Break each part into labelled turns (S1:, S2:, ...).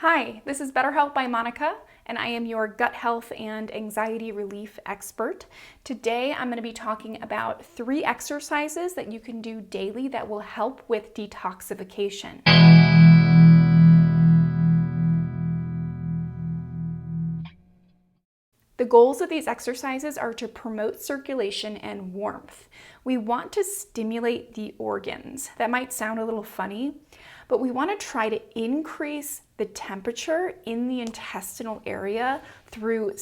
S1: Hi, this is BetterHealth by Monica, and I am your gut health and anxiety relief expert. Today, I'm going to be talking about 3 exercises that you can do daily that will help with detoxification. The goals of these exercises are to promote circulation and warmth. We want to stimulate the organs. That might sound a little funny, but we want to try to increase the temperature in the intestinal area through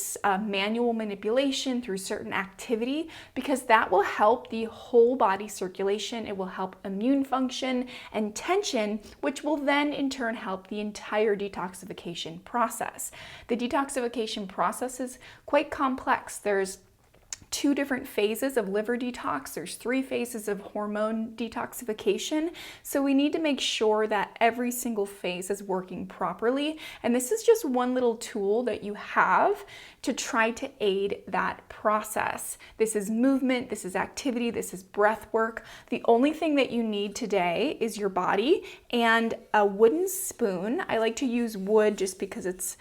S1: manual manipulation, through certain activity, because that will help the whole body circulation. It will help immune function and tension, which will then in turn help the entire detoxification process. The detoxification process is quite complex. There's 2 different phases of liver detox. There's 3 phases of hormone detoxification. So we need to make sure that every single phase is working properly. And this is just one little tool that you have to try to aid that process. This is movement, this is activity, this is breath work. The only thing that you need today is your body and a wooden spoon. I like to use wood just because it's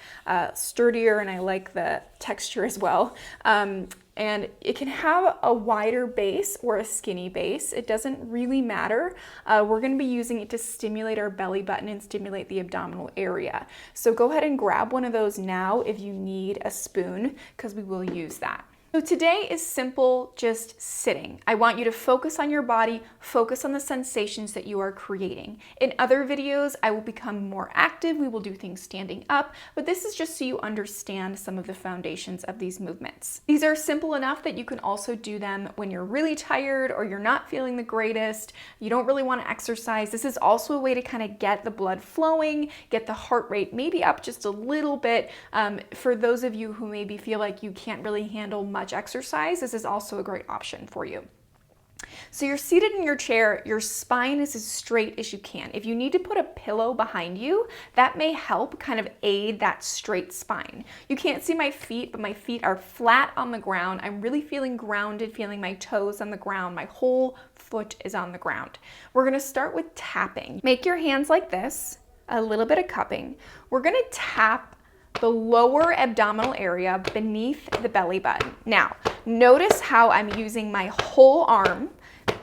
S1: sturdier and I like the texture as well. And it can have a wider base or a skinny base. It doesn't really matter. We're gonna be using it to stimulate our belly button and stimulate the abdominal area. So go ahead and grab one of those now if you need a spoon, because we will use that. So today is simple, just sitting. I want you to focus on your body, focus on the sensations that you are creating. In other videos, I will become more active. We will do things standing up, but this is just so you understand some of the foundations of these movements. These are simple enough that you can also do them when you're really tired or you're not feeling the greatest, you don't really want to exercise. This is also a way to kind of get the blood flowing, get the heart rate maybe up just a little bit. For those of you who maybe feel like you can't really handle much exercise, this is also a great option for you. So you're seated in your chair, your spine is as straight as you can. If you need to put a pillow behind you, that may help kind of aid that straight spine. You can't see my feet, but my feet are flat on the ground. I'm really feeling grounded, feeling my toes on the ground. My whole foot is on the ground. We're gonna start with tapping. Make your hands like this, a little bit of cupping. We're gonna tap the lower abdominal area beneath the belly button. Now, notice how I'm using my whole arm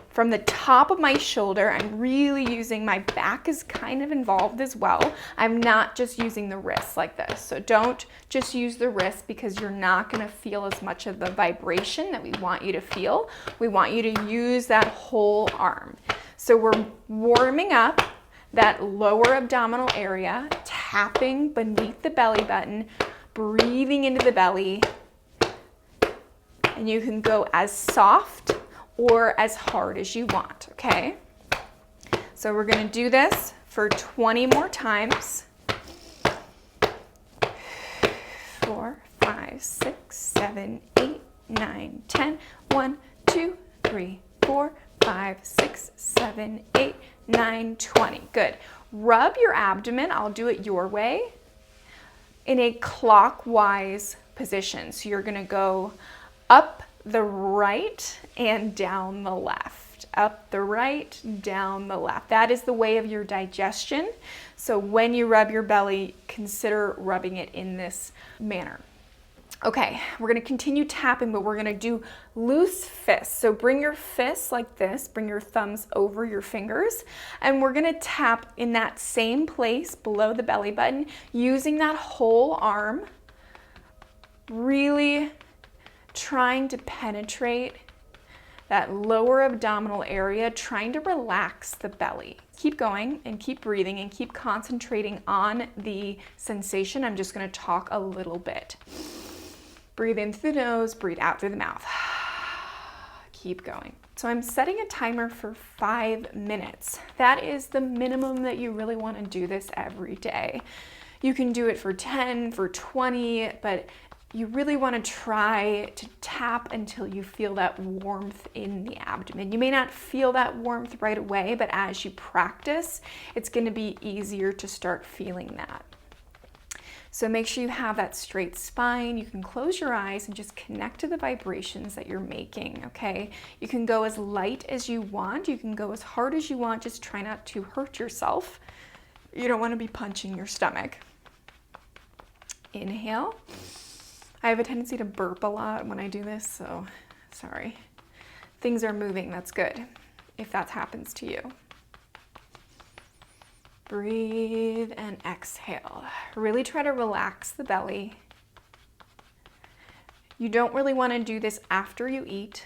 S1: from the top of my shoulder. I'm really using my back is kind of involved as well. I'm not just using the wrists like this. So don't just use the wrist because you're not gonna feel as much of the vibration that we want you to feel. We want you to use that whole arm. So we're warming up that lower abdominal area, tapping beneath the belly button, breathing into the belly, and you can go as soft or as hard as you want, okay? So we're gonna do this for 20 more times. 4, 5, 6, 7, 8, 9, 10. 1, 2, 3, 4, 5, 6, 7, 8, 9, 20. Good. Rub your abdomen, I'll do it your way, in a clockwise position. So you're gonna go up the right and down the left. Up the right, down the left. That is the way of your digestion. So when you rub your belly, consider rubbing it in this manner. Okay, we're gonna continue tapping, but we're gonna do loose fists. So bring your fists like this, bring your thumbs over your fingers, and we're gonna tap in that same place below the belly button, using that whole arm, really trying to penetrate that lower abdominal area, trying to relax the belly. Keep going and keep breathing and keep concentrating on the sensation. I'm just gonna talk a little bit. Breathe in through the nose, breathe out through the mouth. Keep going. So I'm setting a timer for 5 minutes. That is the minimum that you really want to do this every day. You can do it for 10, for 20, but you really want to try to tap until you feel that warmth in the abdomen. You may not feel that warmth right away, but as you practice, it's going to be easier to start feeling that. So make sure you have that straight spine. You can close your eyes and just connect to the vibrations that you're making, okay? You can go as light as you want. You can go as hard as you want. Just try not to hurt yourself. You don't want to be punching your stomach. Inhale. I have a tendency to burp a lot when I do this, so sorry. Things are moving, that's good, if that happens to you. Breathe and exhale. Really try to relax the belly. You don't really want to do this after you eat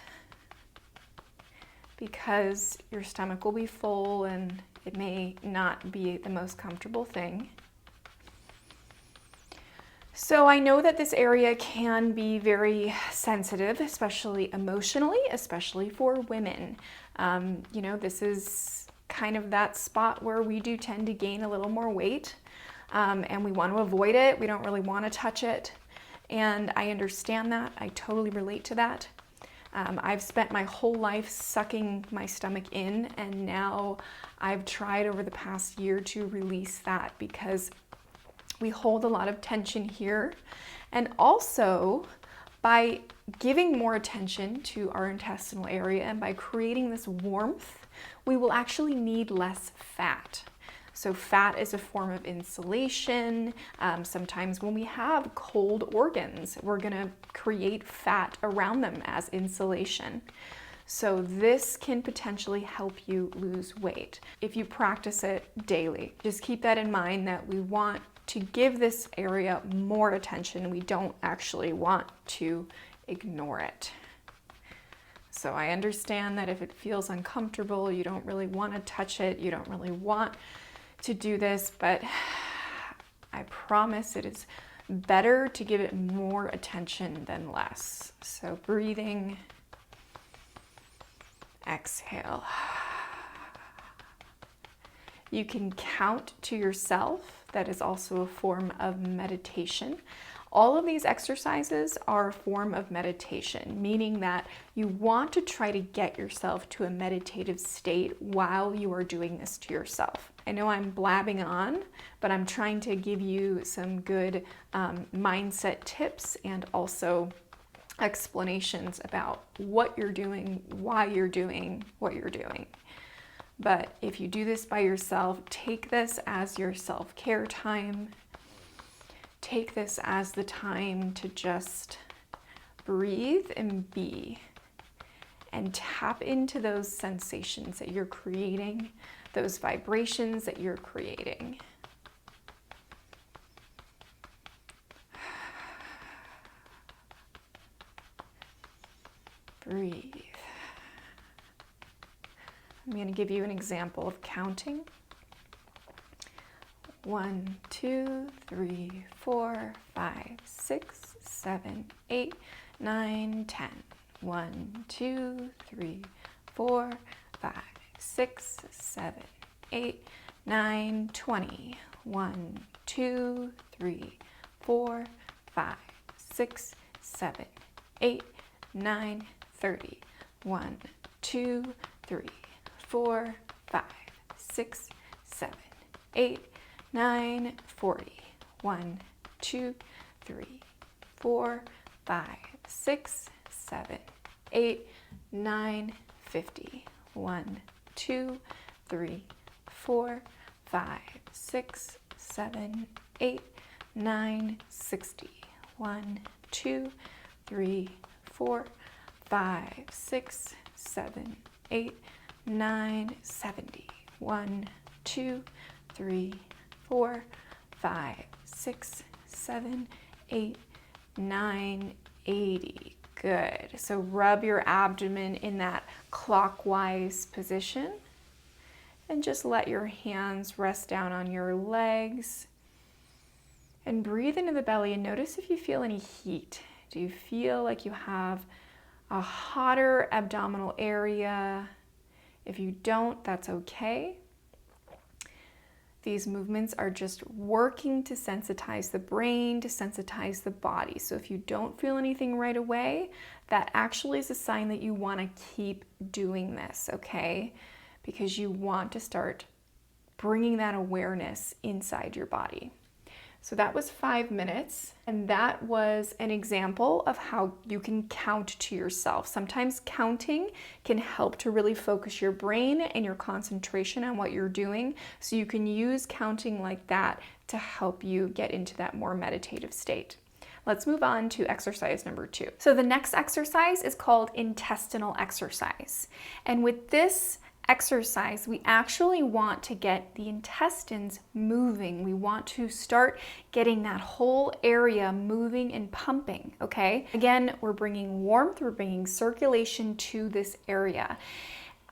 S1: because your stomach will be full and it may not be the most comfortable thing. So I know that this area can be very sensitive, especially emotionally, especially for women. This is kind of that spot where we do tend to gain a little more weight, and we want to avoid it. We don't really want to touch it. And I understand that. I totally relate to that. I've spent my whole life sucking my stomach in, and now I've tried over the past year to release that because we hold a lot of tension here. And also, by giving more attention to our intestinal area and by creating this warmth, we will actually need less fat. So fat is a form of insulation. Sometimes when we have cold organs, we're gonna create fat around them as insulation. So this can potentially help you lose weight if you practice it daily. Just keep that in mind, that we want to give this area more attention. We don't actually want to ignore it. So I understand that if it feels uncomfortable, you don't really want to touch it, you don't really want to do this, but I promise it is better to give it more attention than less. So breathing, exhale. You can count to yourself. That is also a form of meditation. All of these exercises are a form of meditation, meaning that you want to try to get yourself to a meditative state while you are doing this to yourself. I know I'm blabbing on, but I'm trying to give you some good mindset tips and also explanations about what you're doing, why you're doing what you're doing. But if you do this by yourself, take this as your self-care time. Take this as the time to just breathe and be, and tap into those sensations that you're creating, those vibrations that you're creating. Breathe. I'm going to give you an example of counting. 1, 2, 3, 4, 5, 6, 7, 8, 9, 10. 1, 2, 3, 4, 5, 6, 7, 8, 9, 20. 1, 2, 3, 4, 5, 6, 7, 8, 9, 30. 1, 2, 3, 4, 5, 6, 7, 8, 9, 40. 1, 2, 3, 4, 5, 6, 7, 8, 9, 50. 1, 2, 3, 4, 5, 6, 7, 8, 9, 60. 1, 2, 3, 4, 5, 6, 7, 8, 9, 70. 1, 2, 3, 4, 5, 6, 7, 8, 9, 80. Good. So rub your abdomen in that clockwise position and just let your hands rest down on your legs and breathe into the belly and notice if you feel any heat. Do you feel like you have a hotter abdominal area? If you don't, that's okay. These movements are just working to sensitize the brain, to sensitize the body. So if you don't feel anything right away, that actually is a sign that you want to keep doing this, okay? Because you want to start bringing that awareness inside your body. So that was 5 minutes, and that was an example of how you can count to yourself. Sometimes counting can help to really focus your brain and your concentration on what you're doing. So you can use counting like that to help you get into that more meditative state. Let's move on to exercise number 2. So the next exercise is called intestinal exercise. And with this exercise, we actually want to get the intestines moving. We want to start getting that whole area moving and pumping, okay? Again, we're bringing warmth, we're bringing circulation to this area.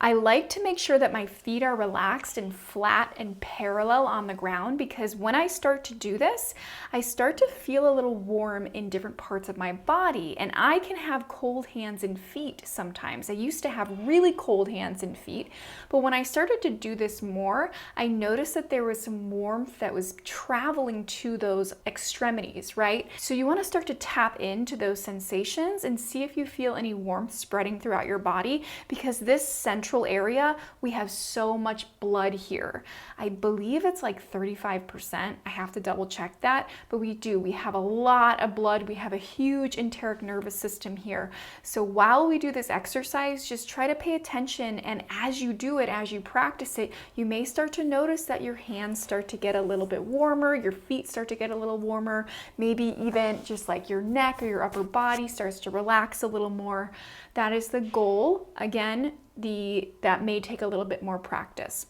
S1: I like to make sure that my feet are relaxed and flat and parallel on the ground, because when I start to do this, I start to feel a little warm in different parts of my body, and I can have cold hands and feet sometimes. I used to have really cold hands and feet, but when I started to do this more, I noticed that there was some warmth that was traveling to those extremities, right? So you want to start to tap into those sensations and see if you feel any warmth spreading throughout your body, because this central area, we have so much blood here. I believe it's like 35%. I have to double check that, but we have a lot of blood. We have a huge enteric nervous system here. So while we do this exercise, just try to pay attention, and as you do it, as you practice it, you may start to notice that your hands start to get a little bit warmer, your feet start to get a little warmer, maybe even just like your neck or your upper body starts to relax a little more. That is the goal. Again, that may take a little bit more practice.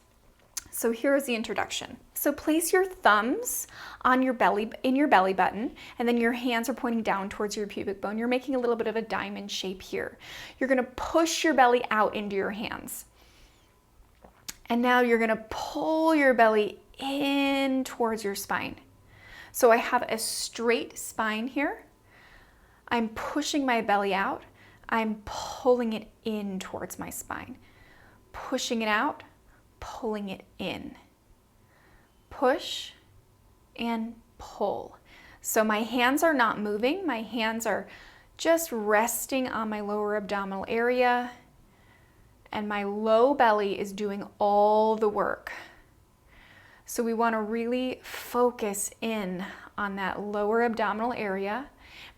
S1: So here's the introduction. So place your thumbs on your belly, in your belly button, and then your hands are pointing down towards your pubic bone. You're making a little bit of a diamond shape here. You're gonna push your belly out into your hands. And now you're gonna pull your belly in towards your spine. So I have a straight spine here. I'm pushing my belly out. I'm pulling it in towards my spine. Pushing it out, pulling it in. Push and pull. So my hands are not moving. My hands are just resting on my lower abdominal area, and my low belly is doing all the work. So we want to really focus in on that lower abdominal area,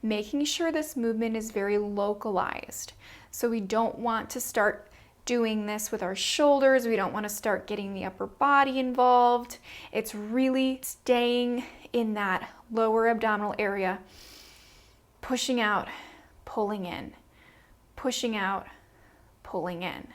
S1: making sure this movement is very localized. So we don't want to start doing this with our shoulders. We don't want to start getting the upper body involved. It's really staying in that lower abdominal area, pushing out, pulling in, pushing out, pulling in.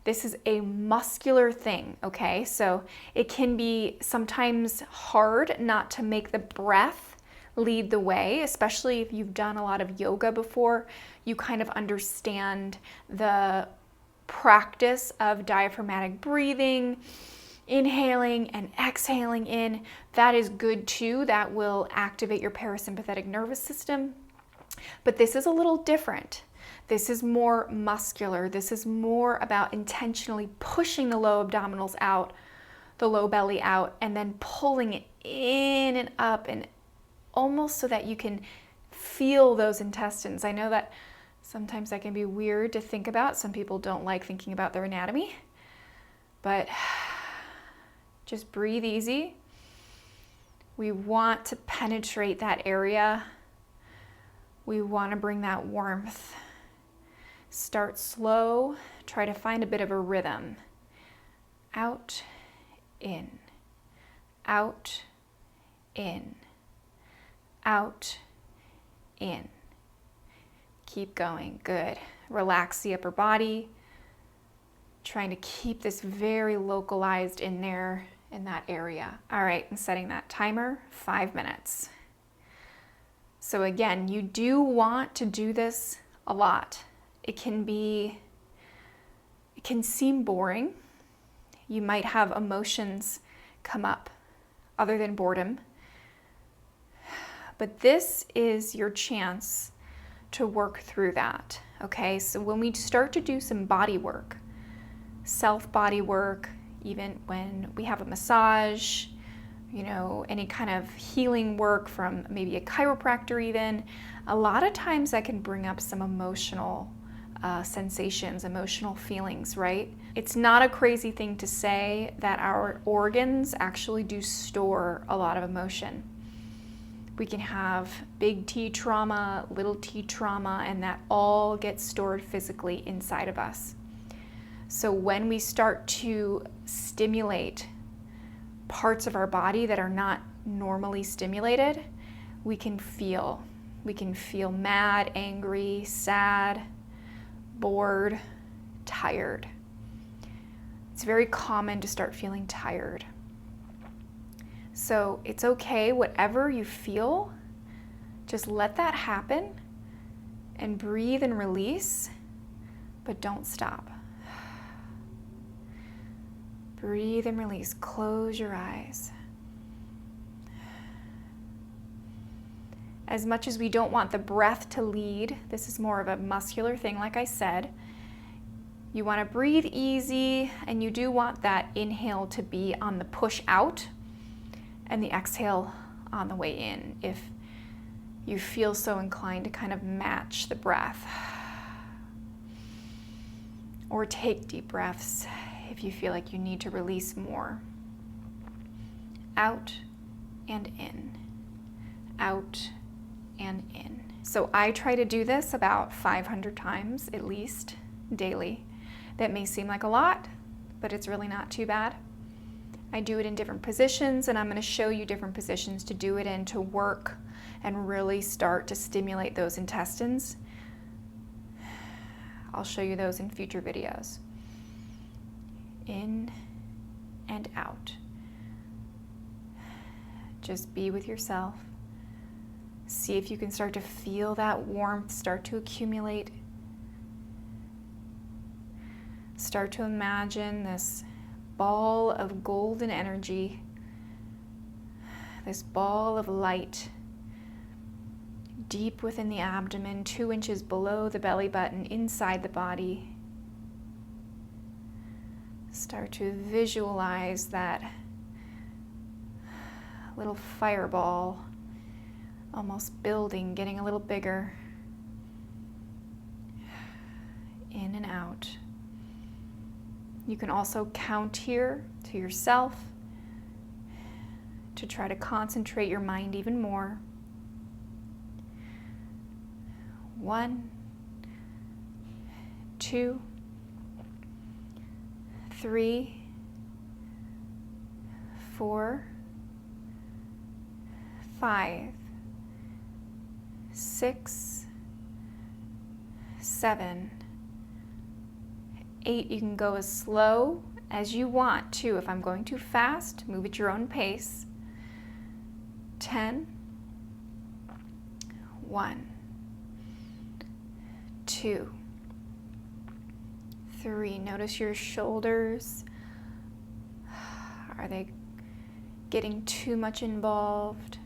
S1: This is a muscular thing, okay? So it can be sometimes hard not to make the breath lead the way, especially if you've done a lot of yoga before. You kind of understand the practice of diaphragmatic breathing, inhaling and exhaling in. That is good too. That will activate your parasympathetic nervous system. But this is a little different. This is more muscular. This is more about intentionally pushing the low abdominals out, the low belly out, and then pulling it in and up, and almost so that you can feel those intestines. I know that sometimes that can be weird to think about. Some people don't like thinking about their anatomy, but just breathe easy. We want to penetrate that area. We want to bring that warmth. Start slow. Try to find a bit of a rhythm. Out, in, out, in, out, in. Keep going. Good. Relax the upper body. Trying to keep this very localized in there, in that area. All right, I'm setting that timer, 5 minutes. So again, you do want to do this a lot. It can seem boring. You might have emotions come up other than boredom. But this is your chance to work through that, okay? So when we start to do some body work, self-body work, even when we have a massage, you know, any kind of healing work from maybe a chiropractor even, a lot of times that can bring up some emotional sensations, emotional feelings, right? It's not a crazy thing to say that our organs actually do store a lot of emotion. We can have big T trauma, little t trauma, and that all gets stored physically inside of us. So when we start to stimulate parts of our body that are not normally stimulated, we can feel. We can feel mad, angry, sad, bored, tired. It's very common to start feeling tired. So it's okay, whatever you feel, just let that happen and breathe and release, but don't stop. Breathe and release. Close your eyes. As much as we don't want the breath to lead, this is more of a muscular thing, like I said. You want to breathe easy, and you do want that inhale to be on the push out and the exhale on the way in, if you feel so inclined to kind of match the breath. Or take deep breaths if you feel like you need to release more. Out and in. Out and in. So I try to do this about 500 times at least daily. That may seem like a lot, but it's really not too bad. I do it in different positions, and I'm going to show you different positions to do it in to work and really start to stimulate those intestines. I'll show you those in future videos. In and out. Just be with yourself. See if you can start to feel that warmth start to accumulate. Start to imagine this ball of golden energy, this ball of light deep within the abdomen, 2 inches below the belly button, inside the body. Start to visualize that little fireball almost building, getting a little bigger. In and out. You can also count here to yourself to try to concentrate your mind even more. 1, 2, 3, 4, 5, 6, 7, 8. You can go as slow as you want to. If I'm going too fast, move at your own pace. 10, 1, 2, 3. Notice your shoulders. Are they getting too much involved?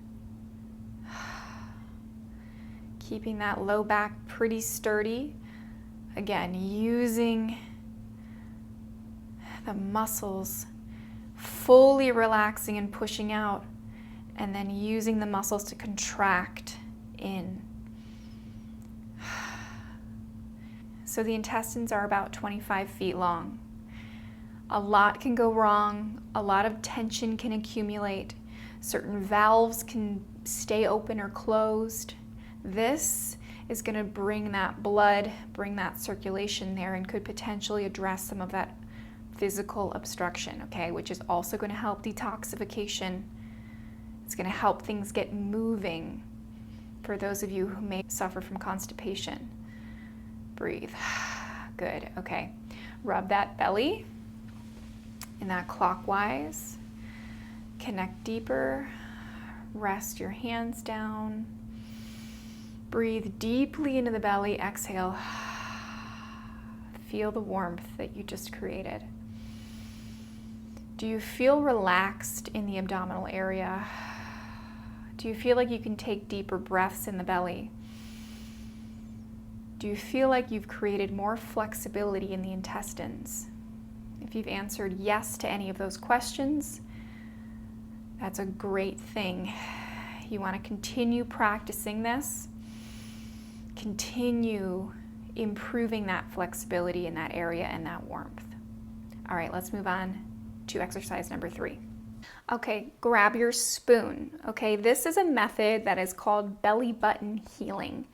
S1: Keeping that low back pretty sturdy. Again, using the muscles, fully relaxing and pushing out, and then using the muscles to contract in. So the intestines are about 25 feet long. A lot can go wrong. A lot of tension can accumulate. Certain valves can stay open or closed. This is going to bring that blood, bring that circulation there, and could potentially address some of that physical obstruction, okay, which is also going to help detoxification. It's going to help things get moving for those of you who may suffer from constipation. Breathe. Good. Okay. Rub that belly in that clockwise. Connect deeper. Rest your hands down. Breathe deeply into the belly. Exhale. Feel the warmth that you just created. Do you feel relaxed in the abdominal area? Do you feel like you can take deeper breaths in the belly? Do you feel like you've created more flexibility in the intestines? If you've answered yes to any of those questions, that's a great thing. You want to continue practicing this. Continue improving that flexibility in that area and that warmth. All right, let's move on to exercise number 3. Okay, grab your spoon. Okay, this is a method that is called belly button healing.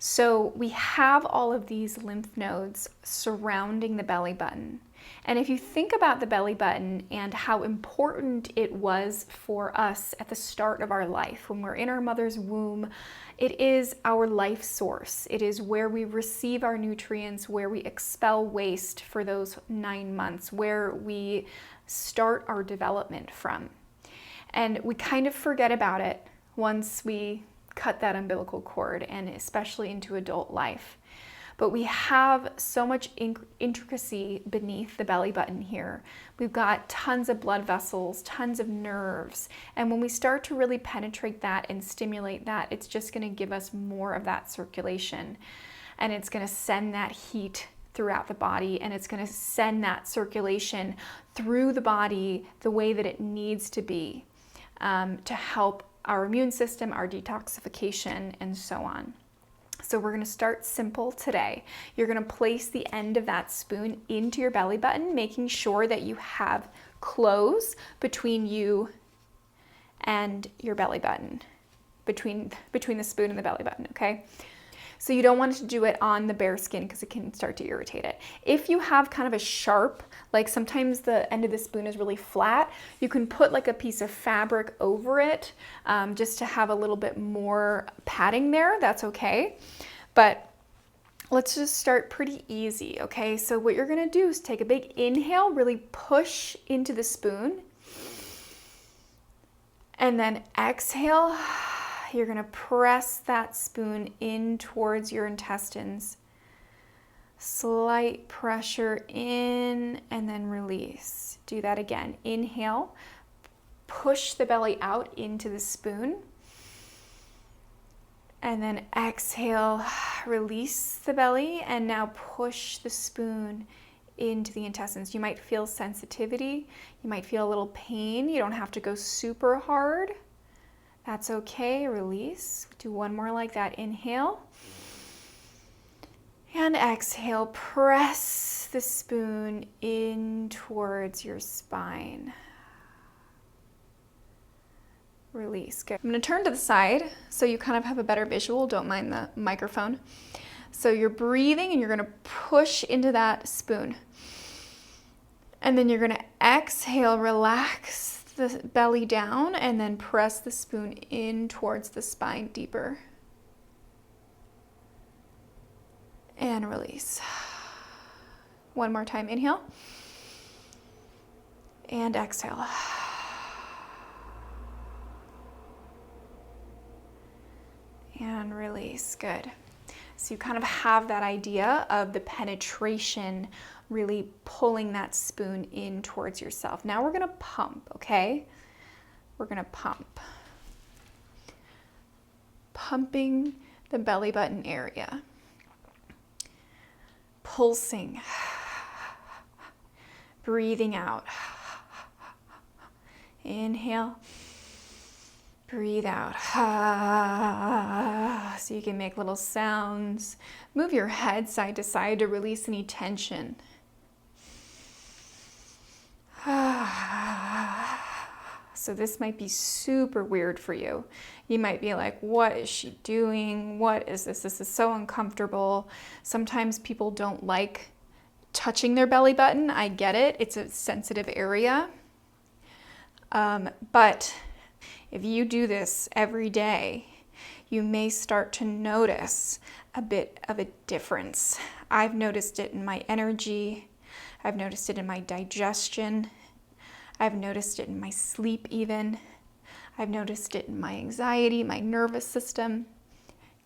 S1: So we have all of these lymph nodes surrounding the belly button. And if you think about the belly button and how important it was for us at the start of our life, when we're in our mother's womb, it is our life source. It is where we receive our nutrients, where we expel waste for those 9 months, where we start our development from. And we kind of forget about it once we cut that umbilical cord, and especially into adult life. But we have so much intricacy beneath the belly button here. We've got tons of blood vessels, tons of nerves. And when we start to really penetrate that and stimulate that, it's just going to give us more of that circulation. And it's going to send that heat throughout the body, and it's going to send that circulation through the body the way that it needs to be, to help our immune system, our detoxification, and so on. So we're going to start simple today. You're going to place the end of that spoon into your belly button, making sure that you have close between you and your belly button, between the spoon and the belly button, okay? So you don't want to do it on the bare skin because it can start to irritate it. If you have kind of a sharp, like sometimes the end of the spoon is really flat, you can put like a piece of fabric over it just to have a little bit more padding there. That's okay. But let's just start pretty easy, okay? So what you're gonna do is take a big inhale, really push into the spoon, and then exhale. You're gonna press that spoon in towards your intestines. Slight pressure in and then release. Do that again. Inhale, push the belly out into the spoon. And then exhale, release the belly, and now push the spoon into the intestines. You might feel sensitivity. You might feel a little pain. You don't have to go super hard. That's okay. Release. Do one more like that. Inhale. And exhale. Press the spoon in towards your spine. Release. Good. I'm going to turn to the side so you kind of have a better visual. Don't mind the microphone. So you're breathing and you're going to push into that spoon. And then you're going to exhale, relax the belly down, and then press the spoon in towards the spine deeper. And release. One more time. Inhale. And exhale. And release. Good. So you kind of have that idea of the penetration really pulling that spoon in towards yourself. Now we're going to pump, okay? We're going to pump. Pumping the belly button area. Pulsing. Breathing out. Inhale. Breathe out. So you can make little sounds. Move your head side to side to release any tension. So this might be super weird for you. You might be like, what is she doing? What is this? This is so uncomfortable. Sometimes people don't like touching their belly button. I get it. It's a sensitive area. But if you do this every day, you may start to notice a bit of a difference. I've noticed it in my energy. I've noticed it in my digestion. I've noticed it in my sleep even. I've noticed it in my anxiety, my nervous system.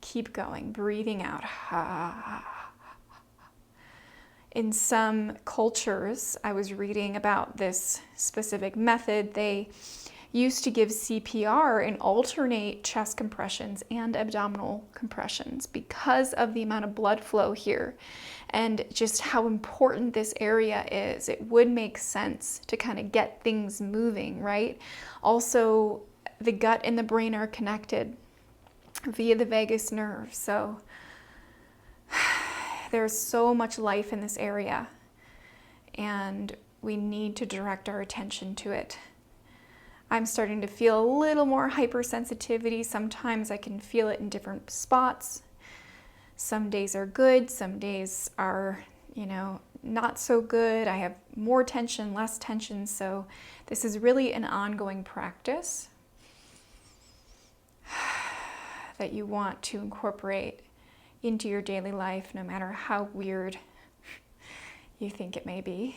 S1: Keep going, breathing out. In some cultures, I was reading about this specific method. They used to give CPR and alternate chest compressions and abdominal compressions because of the amount of blood flow here and just how important this area is. It would make sense to kind of get things moving, right? Also, the gut and the brain are connected via the vagus nerve. So there's so much life in this area, and we need to direct our attention to it. I'm starting to feel a little more hypersensitivity. Sometimes I can feel it in different spots. Some days are good, some days are, not so good. I have more tension, less tension. So this is really an ongoing practice that you want to incorporate into your daily life, no matter how weird you think it may be.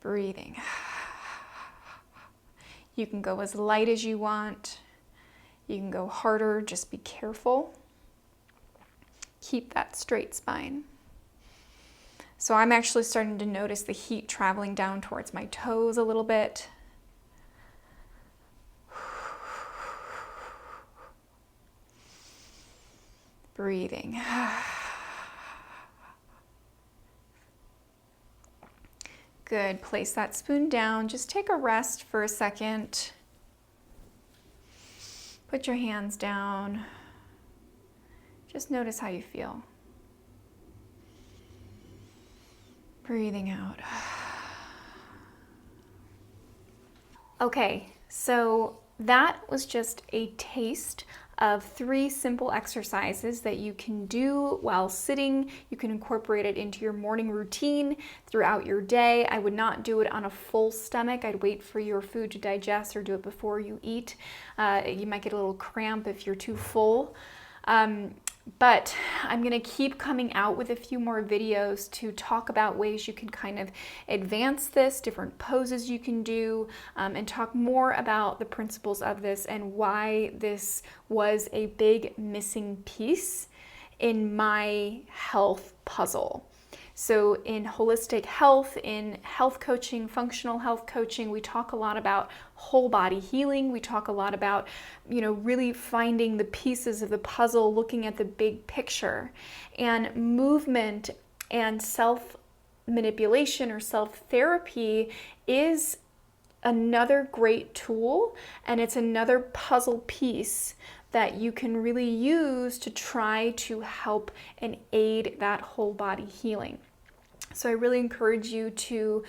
S1: Breathing. You can go as light as you want. You can go harder, just be careful. Keep that straight spine. So I'm actually starting to notice the heat traveling down towards my toes a little bit. Breathing. Good. Place that spoon down. Just take a rest for a second. Put your hands down. Just notice how you feel. Breathing out. Okay, so that was just a taste of 3 simple exercises that you can do while sitting. You can incorporate it into your morning routine throughout your day. I would not do it on a full stomach. I'd wait for your food to digest or do it before you eat. You might get a little cramp if you're too full. But I'm going to keep coming out with a few more videos to talk about ways you can kind of advance this, different poses you can do, and talk more about the principles of this and why this was a big missing piece in my health puzzle. So in holistic health, in health coaching, functional health coaching, we talk a lot about whole body healing. We talk a lot about, really finding the pieces of the puzzle, looking at the big picture. And movement and self-manipulation or self-therapy is another great tool, and it's another puzzle piece that you can really use to try to help and aid that whole body healing. So I really encourage you to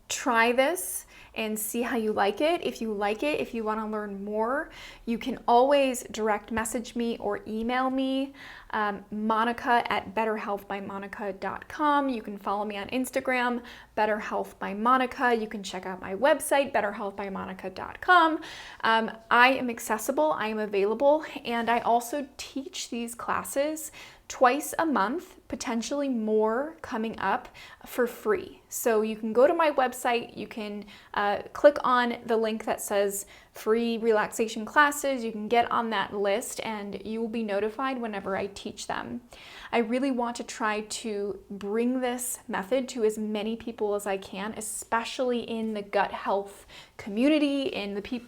S1: try this and see how you like it. If you like it, if you want to learn more, you can always direct message me or email me, Monica@betterhealthbymonica.com. You can follow me on Instagram, Better Health by Monica. You can check out my website, betterhealthbymonica.com. I am accessible, I am available, and I also teach these classes twice a month, potentially more coming up for free. So you can go to my website, you can click on the link that says free relaxation classes, you can get on that list and you will be notified whenever I teach them. I really want to try to bring this method to as many people as I can, especially in the gut health community,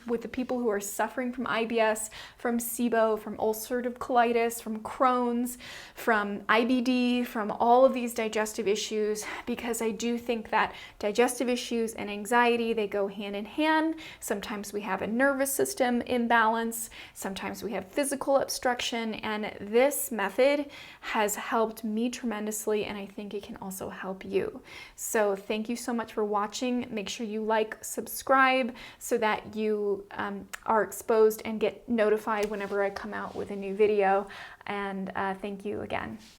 S1: with the people who are suffering from IBS, from SIBO, from ulcerative colitis, from Crohn's, from IBD, from all of these digestive issues, because I do think that digestive issues and anxiety, they go hand in hand. Sometimes we have a nervous system imbalance, sometimes we have physical obstruction, and this method has helped me tremendously, and I think it can also help you. So thank you so much for watching. Make sure you like, subscribe, so that you are exposed and get notified whenever I come out with a new video. And thank you again.